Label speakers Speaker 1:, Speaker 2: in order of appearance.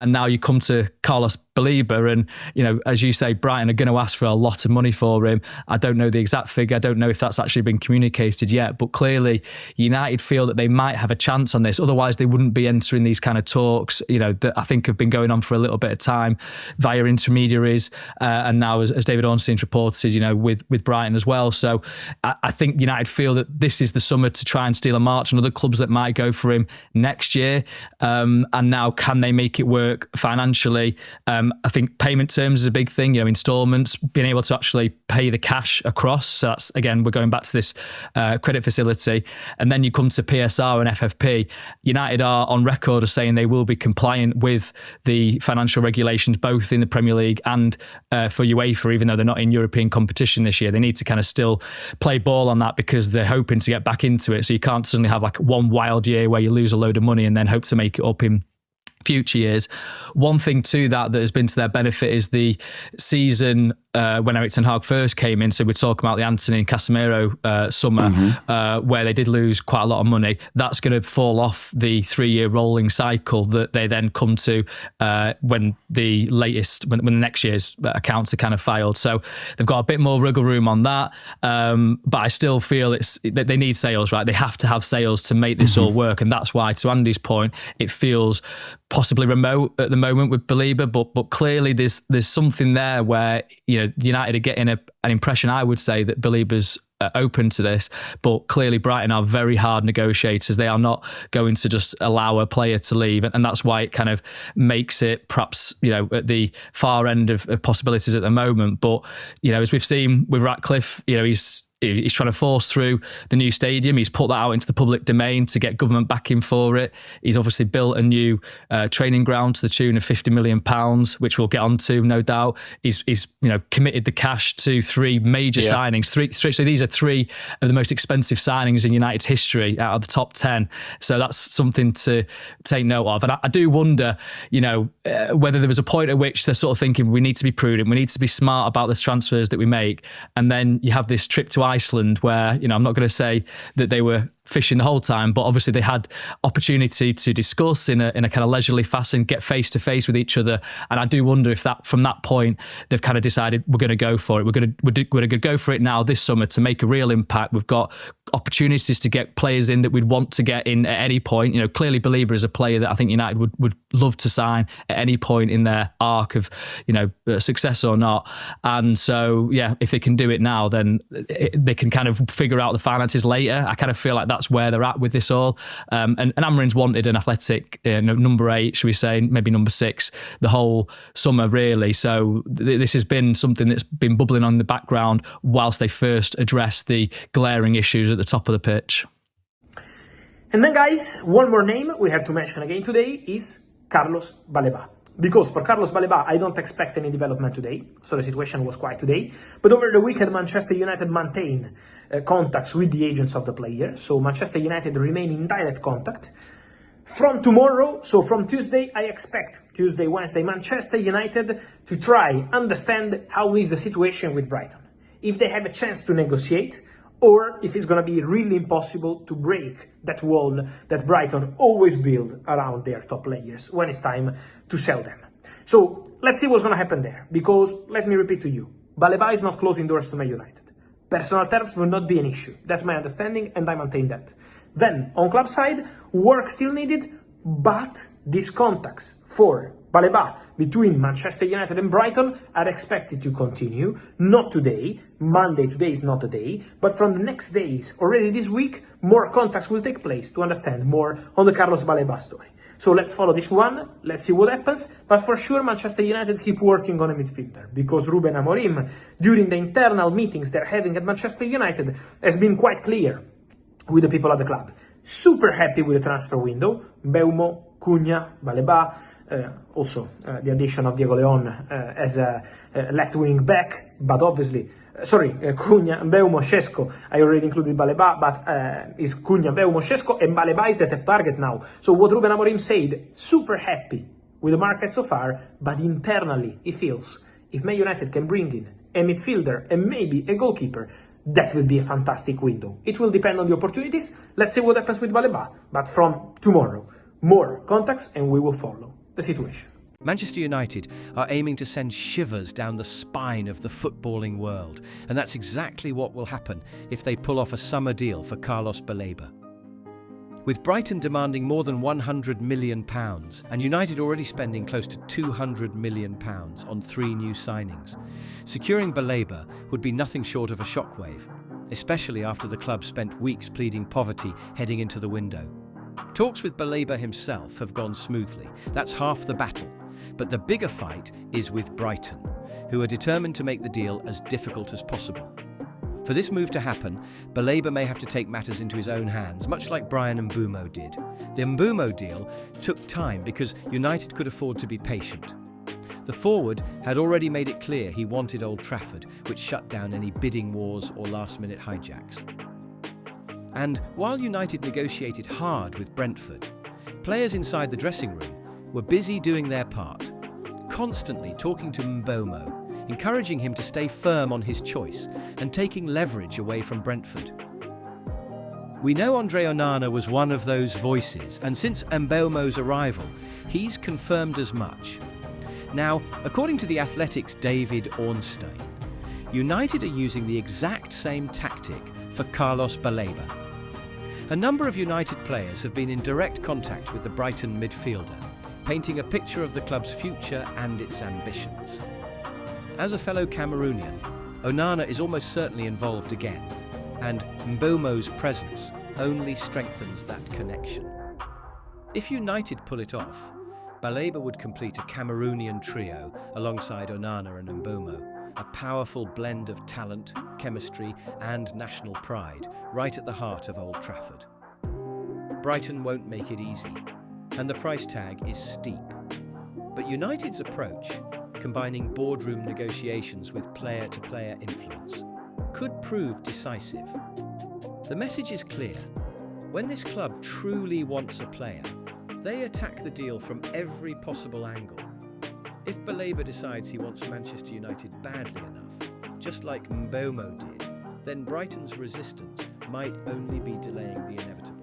Speaker 1: And now you come to Carlos Baleba and, as you say, Brighton are going to ask for a lot of money for him. I don't know the exact figure. I don't know if that's actually been communicated yet, but clearly United feel that they might have a chance on this. Otherwise, they wouldn't be entering these kind of talks, that I think have been going on for a little bit of time via intermediaries. And now, as David Ornstein's reported, with Brighton as well. So I think United feel that this is the summer to try and steal a march on other clubs that might go for him next year. And now, can they make it work financially? I think payment terms is a big thing, installments, being able to actually pay the cash across. So that's, again, we're going back to this credit facility. And then you come to PSR and FFP. United are on record as saying they will be compliant with the financial regulations, both in the Premier League and for UEFA, even though they're not in European competition this year. They need to kind of still play ball on that because they're hoping to get back into it. So you can't suddenly have like one wild year where you lose a load of money and then hope to make it up in future years. One thing too that has been to their benefit is the season when Erik ten Hag first came in. So we're talking about the Anthony and Casemiro summer, where they did lose quite a lot of money. That's going to fall off the 3-year rolling cycle that they then come to when the next year's accounts are kind of filed. So they've got a bit more wriggle room on that. But I still feel that they need sales, right? They have to have sales to make this all work. And that's why, to Andy's point, it feels possibly remote at the moment with Baleba, but clearly there's something there where United are getting an impression, I would say, that Baleba's open to this, but clearly Brighton are very hard negotiators. They are not going to just allow a player to leave, and that's why it kind of makes it perhaps at the far end of possibilities at the moment. But as we've seen with Ratcliffe, he's trying to force through the new stadium. He's put that out into the public domain to get government backing for it. He's obviously built a new training ground to the tune of £50 million, which we'll get onto, no doubt. He's committed the cash to 3 major signings. Three, so these are 3 of the most expensive signings in United's history out of the top 10. So that's something to take note of. And I do wonder, whether there was a point at which they're sort of thinking we need to be prudent, we need to be smart about the transfers that we make. And then you have this trip to Iceland where, I'm not going to say that they were fishing the whole time, but obviously they had opportunity to discuss in a kind of leisurely fashion, get face to face with each other. And I do wonder if that from that point they've kind of decided we're going to go for it. We're going to go for it now this summer to make a real impact. We've got opportunities to get players in that we'd want to get in at any point. Clearly Baleba is a player that I think United would love to sign at any point in their arc of success or not. And so if they can do it now, then they can kind of figure out the finances later. I kind of feel like that's where they're at with this all. And Amorim's wanted an athletic number 8, should we say, maybe number 6, the whole summer really. So this has been something that's been bubbling on in the background whilst they first address the glaring issues at the top of the pitch.
Speaker 2: And then, guys, one more name we have to mention again today is Carlos Baleba. Because for Carlos Baleba, I don't expect any development today, so the situation was quiet today. But over the weekend, Manchester United maintained contacts with the agents of the player. So Manchester United remain in direct contact. From tomorrow, so from Tuesday, I expect Tuesday, Wednesday, Manchester United to try understand how is the situation with Brighton. If they have a chance to negotiate, or if it's going to be really impossible to break that wall that Brighton always build around their top players when it's time to sell them. So let's see what's going to happen there, because let me repeat to you, Baleba is not closing doors to Man United. Personal terms will not be an issue. That's my understanding, and I maintain that. Then, on club side, work still needed, but these contacts for Baleba between Manchester United and Brighton are expected to continue. Not today, Monday, today is not the day, but from the next days, already this week, more contacts will take place to understand more on the Carlos Baleba story. So let's follow this one, let's see what happens, but for sure Manchester United keep working on a midfielder, because Ruben Amorim, during the internal meetings they're having at Manchester United, has been quite clear with the people at the club. Super happy with the transfer window, Mbeumo, Cunha, Baleba, also the addition of Diego Leon as a left wing back, but obviously, Cunha, Mbeumo, Sesko. I already included Baleba, but is Cunha, Mbeumo, Sesko, and Baleba is the top target now. So what Ruben Amorim said, super happy with the market so far, but internally he feels if Man United can bring in a midfielder and maybe a goalkeeper, that will be a fantastic window. It will depend on the opportunities. Let's see what happens with Baleba. But from tomorrow, more contacts and we will follow the situation.
Speaker 3: Manchester United are aiming to send shivers down the spine of the footballing world, and that's exactly what will happen if they pull off a summer deal for Carlos Baleba. With Brighton demanding more than £100 million and United already spending close to £200 million on 3 new signings, securing Baleba would be nothing short of a shockwave, especially after the club spent weeks pleading poverty heading into the window. Talks with Baleba himself have gone smoothly. That's half the battle. But the bigger fight is with Brighton, who are determined to make the deal as difficult as possible. For this move to happen, Baleba may have to take matters into his own hands, much like Bryan Mbeumo did. The Mbeumo deal took time because United could afford to be patient. The forward had already made it clear he wanted Old Trafford, which shut down any bidding wars or last-minute hijacks. And while United negotiated hard with Brentford, players inside the dressing room were busy doing their part, constantly talking to Mbeumo, encouraging him to stay firm on his choice and taking leverage away from Brentford. We know Andre Onana was one of those voices, and since Mbeumo's arrival, he's confirmed as much. Now, according to The Athletic's David Ornstein, United are using the exact same tactic for Carlos Baleba. A number of United players have been in direct contact with the Brighton midfielder, painting a picture of the club's future and its ambitions. As a fellow Cameroonian, Onana is almost certainly involved again, and Mbeumo's presence only strengthens that connection. If United pull it off, Baleba would complete a Cameroonian trio alongside Onana and Mbeumo, a powerful blend of talent, chemistry and national pride right at the heart of Old Trafford. Brighton won't make it easy, and the price tag is steep. But United's approach, combining boardroom negotiations with player-to-player influence, could prove decisive. The message is clear. When this club truly wants a player, they attack the deal from every possible angle. If Baleba decides he wants Manchester United badly enough, just like Mbeumo did, then Brighton's resistance might only be delaying the inevitable.